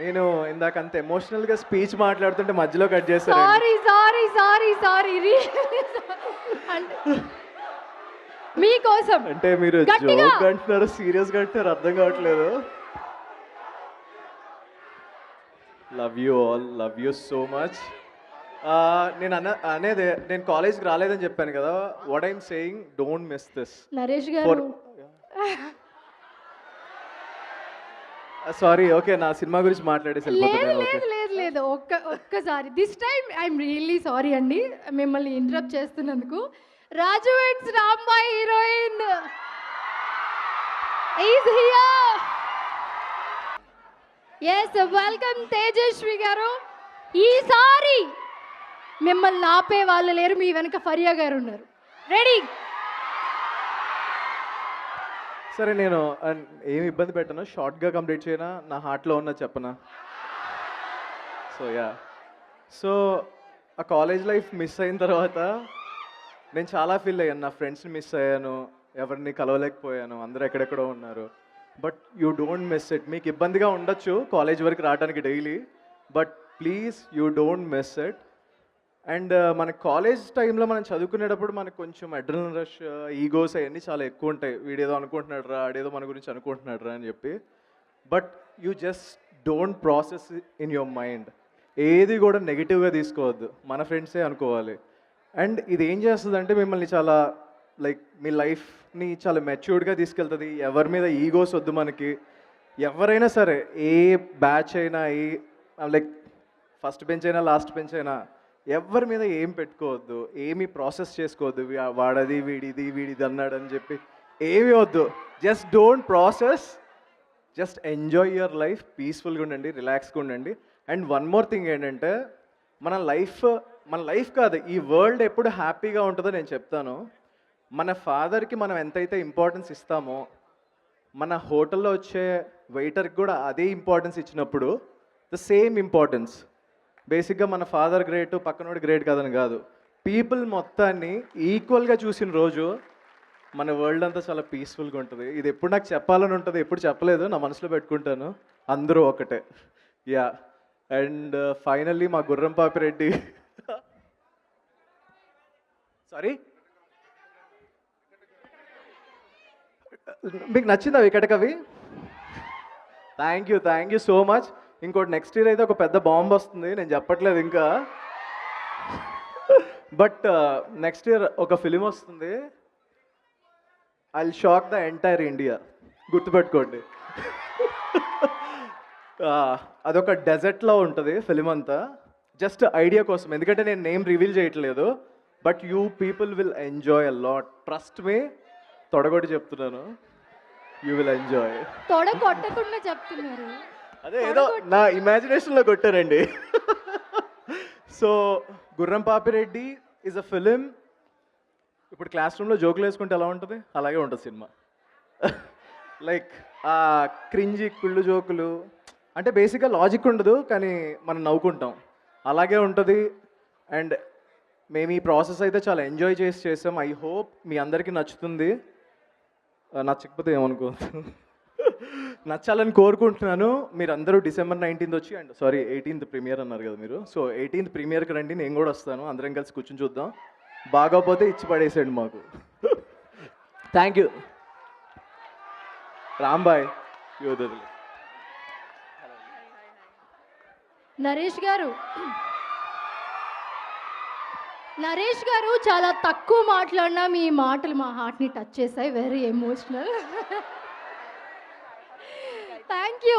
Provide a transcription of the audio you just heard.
నేను ఇందాక అంత ఎమోషనల్గా స్పీచ్ మాట్లాడుతుంటే మధ్యలో కట్ చేశారు. సారీ సారీ సారీ సారీ మీకోసం అంటే మీరు గట్టిగా. జోక్ అంటున్నారు, సీరియస్గా అంటున్నారు, అర్థం కావట్లేదు. Love you all, love you so much. నేను అనేదే, నేను కాలేజ్కి రాలేదని చెప్పాను కదా. What I'm saying, don't miss this. Naresh గారు సారీ, ఓకే, నా సినిమా గురించి మాట్లాడేసి లేదు వెళ్ళిపోతాను. ఓకే, లేదు లేదు లేదు ఒక్కసారి this time I'm really sorry అండి మిమ్మల్ని ఇంటరప్ట్ చేస్తున్నందుకు. Raju it's Rambai heroine is here. Yes, welcome Tejaswi గారు. ఈసారి మిమ్మల్ని ఆపే వాళ్ళు లేరు, మీ వెనక ఫరియా గారు ఉన్నారు. రెడీ? సరే, నేను ఏమి ఇబ్బంది పెట్టను, షార్ట్గా కంప్లీట్ చేయనా, నా హార్ట్లో ఉన్న చెప్పనా. సో ఆ కాలేజ్ లైఫ్ మిస్ అయిన తర్వాత నేను చాలా ఫీల్ అయ్యాను. నా ఫ్రెండ్స్ని మిస్ అయ్యాను, ఎవరిని కలవలేకపోయాను, అందరూ ఎక్కడెక్కడో ఉన్నారు. But you don't miss it. మీకు ఇబ్బందిగా ఉండొచ్చు కాలేజ్ వరకు రావడానికి daily, but please you don't miss it. And మన కాలేజ్ టైంలో మనం చదువుకునేటప్పుడు మనకు కొంచెం అడ్రినల్ రష్, ఈగోస్ అవన్నీ చాలా ఎక్కువ ఉంటాయి. వీడేదో అనుకుంటున్నాడు రా, ఆడేదో మన గురించి అనుకుంటున్నాడు రా అని చెప్పి. But you just don't process in your mind. ఏది కూడా నెగిటివ్గా తీసుకోవద్దు, మన ఫ్రెండ్సే అనుకోవాలి. అండ్ ఇది ఏం చేస్తుందంటే మిమ్మల్ని చాలా మీ లైఫ్ని చాలా మెచ్యూర్డ్గా తీసుకెళ్తుంది. ఎవరి మీద ఈగోస్ వద్దు మనకి. ఎవరైనా సరే, ఏ బ్యాచ్ అయినా, ఫస్ట్ బెంచ్ అయినా లాస్ట్ బెంచ్ అయినా, ఎవరి మీద ఏం పెట్టుకోవద్దు, ఏమీ ప్రాసెస్ చేసుకోవద్దు. వాడది వీడిది అన్నాడు అని చెప్పి ఏమీ వద్దు. Just don't process, just enjoy your life. పీస్ఫుల్గా ఉండండి, రిలాక్స్గా ఉండండి. అండ్ వన్ మోర్ థింగ్ ఏంటంటే, మన లైఫ్ కాదు, ఈ వరల్డ్ ఎప్పుడు హ్యాపీగా ఉంటుందో నేను చెప్తాను. మన ఫాదర్కి మనం ఎంతైతే ఇంపార్టెన్స్ ఇస్తామో, మన హోటల్లో వచ్చే వెయిటర్కి కూడా అదే ఇంపార్టెన్స్ ఇచ్చినప్పుడు, ద సేమ్ ఇంపార్టెన్స్. బేసిక్గా మన ఫాదర్ గ్రేట్, పక్కనోడు గ్రేట్ కాదని కాదు, పీపుల్ మొత్తాన్ని ఈక్వల్గా చూసిన రోజు మన వరల్డ్ అంతా చాలా పీస్ఫుల్గా ఉంటుంది. ఇది ఎప్పుడు నాకు చెప్పాలని ఉంటుంది, ఎప్పుడు చెప్పలేదు, నా మనసులో పెట్టుకుంటాను. అందరూ ఒకటే. యా. అండ్ ఫైనల్లీ మా గుర్రం పాపిరెడ్డి, సారీ, మీకు నచ్చిందా వికట కవి? Thank you so much. ఇంకోటి నెక్స్ట్ ఇయర్ అయితే ఒక పెద్ద బాంబ్ వస్తుంది, నేను చెప్పట్లేదు ఇంకా. బట్ నెక్స్ట్ ఇయర్ ఒక ఫిలిం వస్తుంది, I will shock the entire India. గుర్తుపెట్టుకోండి. అదొక డెజర్ట్లో ఉంటుంది ఫిలిం అంతా. జస్ట్ ఐడియా కోసం, ఎందుకంటే నేను నేమ్ రివీల్ చేయట్లేదు. But you people will enjoy a lot, trust me. తొడగొట్టి చెప్తున్నాను, యూ విల్ ఎంజాయ్. తొడగొట్టకుండా చెప్తున్నారు. అదే ఏదో నా ఇమాజినేషన్లో కొట్టారండి. సో గుర్రం పాపిరెడ్డి ఈజ్ అ ఫిలిం. ఇప్పుడు క్లాస్ రూమ్లో జోకులు వేసుకుంటే ఎలా ఉంటుంది, అలాగే ఉంటుంది సినిమా. ఆ క్రింజి కుళ్ళు జోకులు అంటే బేసిక్గా లాజిక్ ఉండదు, కానీ మనం నవ్వుకుంటాం, అలాగే ఉంటుంది. అండ్ మేము ఈ ప్రాసెస్ అయితే చాలా ఎంజాయ్ చేసాం. ఐ హోప్ మీ అందరికీ నచ్చుతుంది. నచ్చకపోతే ఏమనుకోవద్దు, నచ్చాలని కోరుకుంటున్నాను. మీరు అందరూ December 19th వచ్చి, అండ్ 18th ప్రీమియర్ అన్నారు కదా మీరు, సో 18th ప్రీమియర్కి రండి, నేను కూడా వస్తాను. అందరం కలిసి కూర్చొని చూద్దాం. బాగోపోతే ఇచ్చి పడేసేయండి మాకు. Thank you. రాంబాయ్ యోధులు. నరేష్ గారు చాలా తక్కువ మాట్లాడినా మీ మాటలు మా హార్ట్ని టచ్ చేశాయి. Very emotional. Thank you.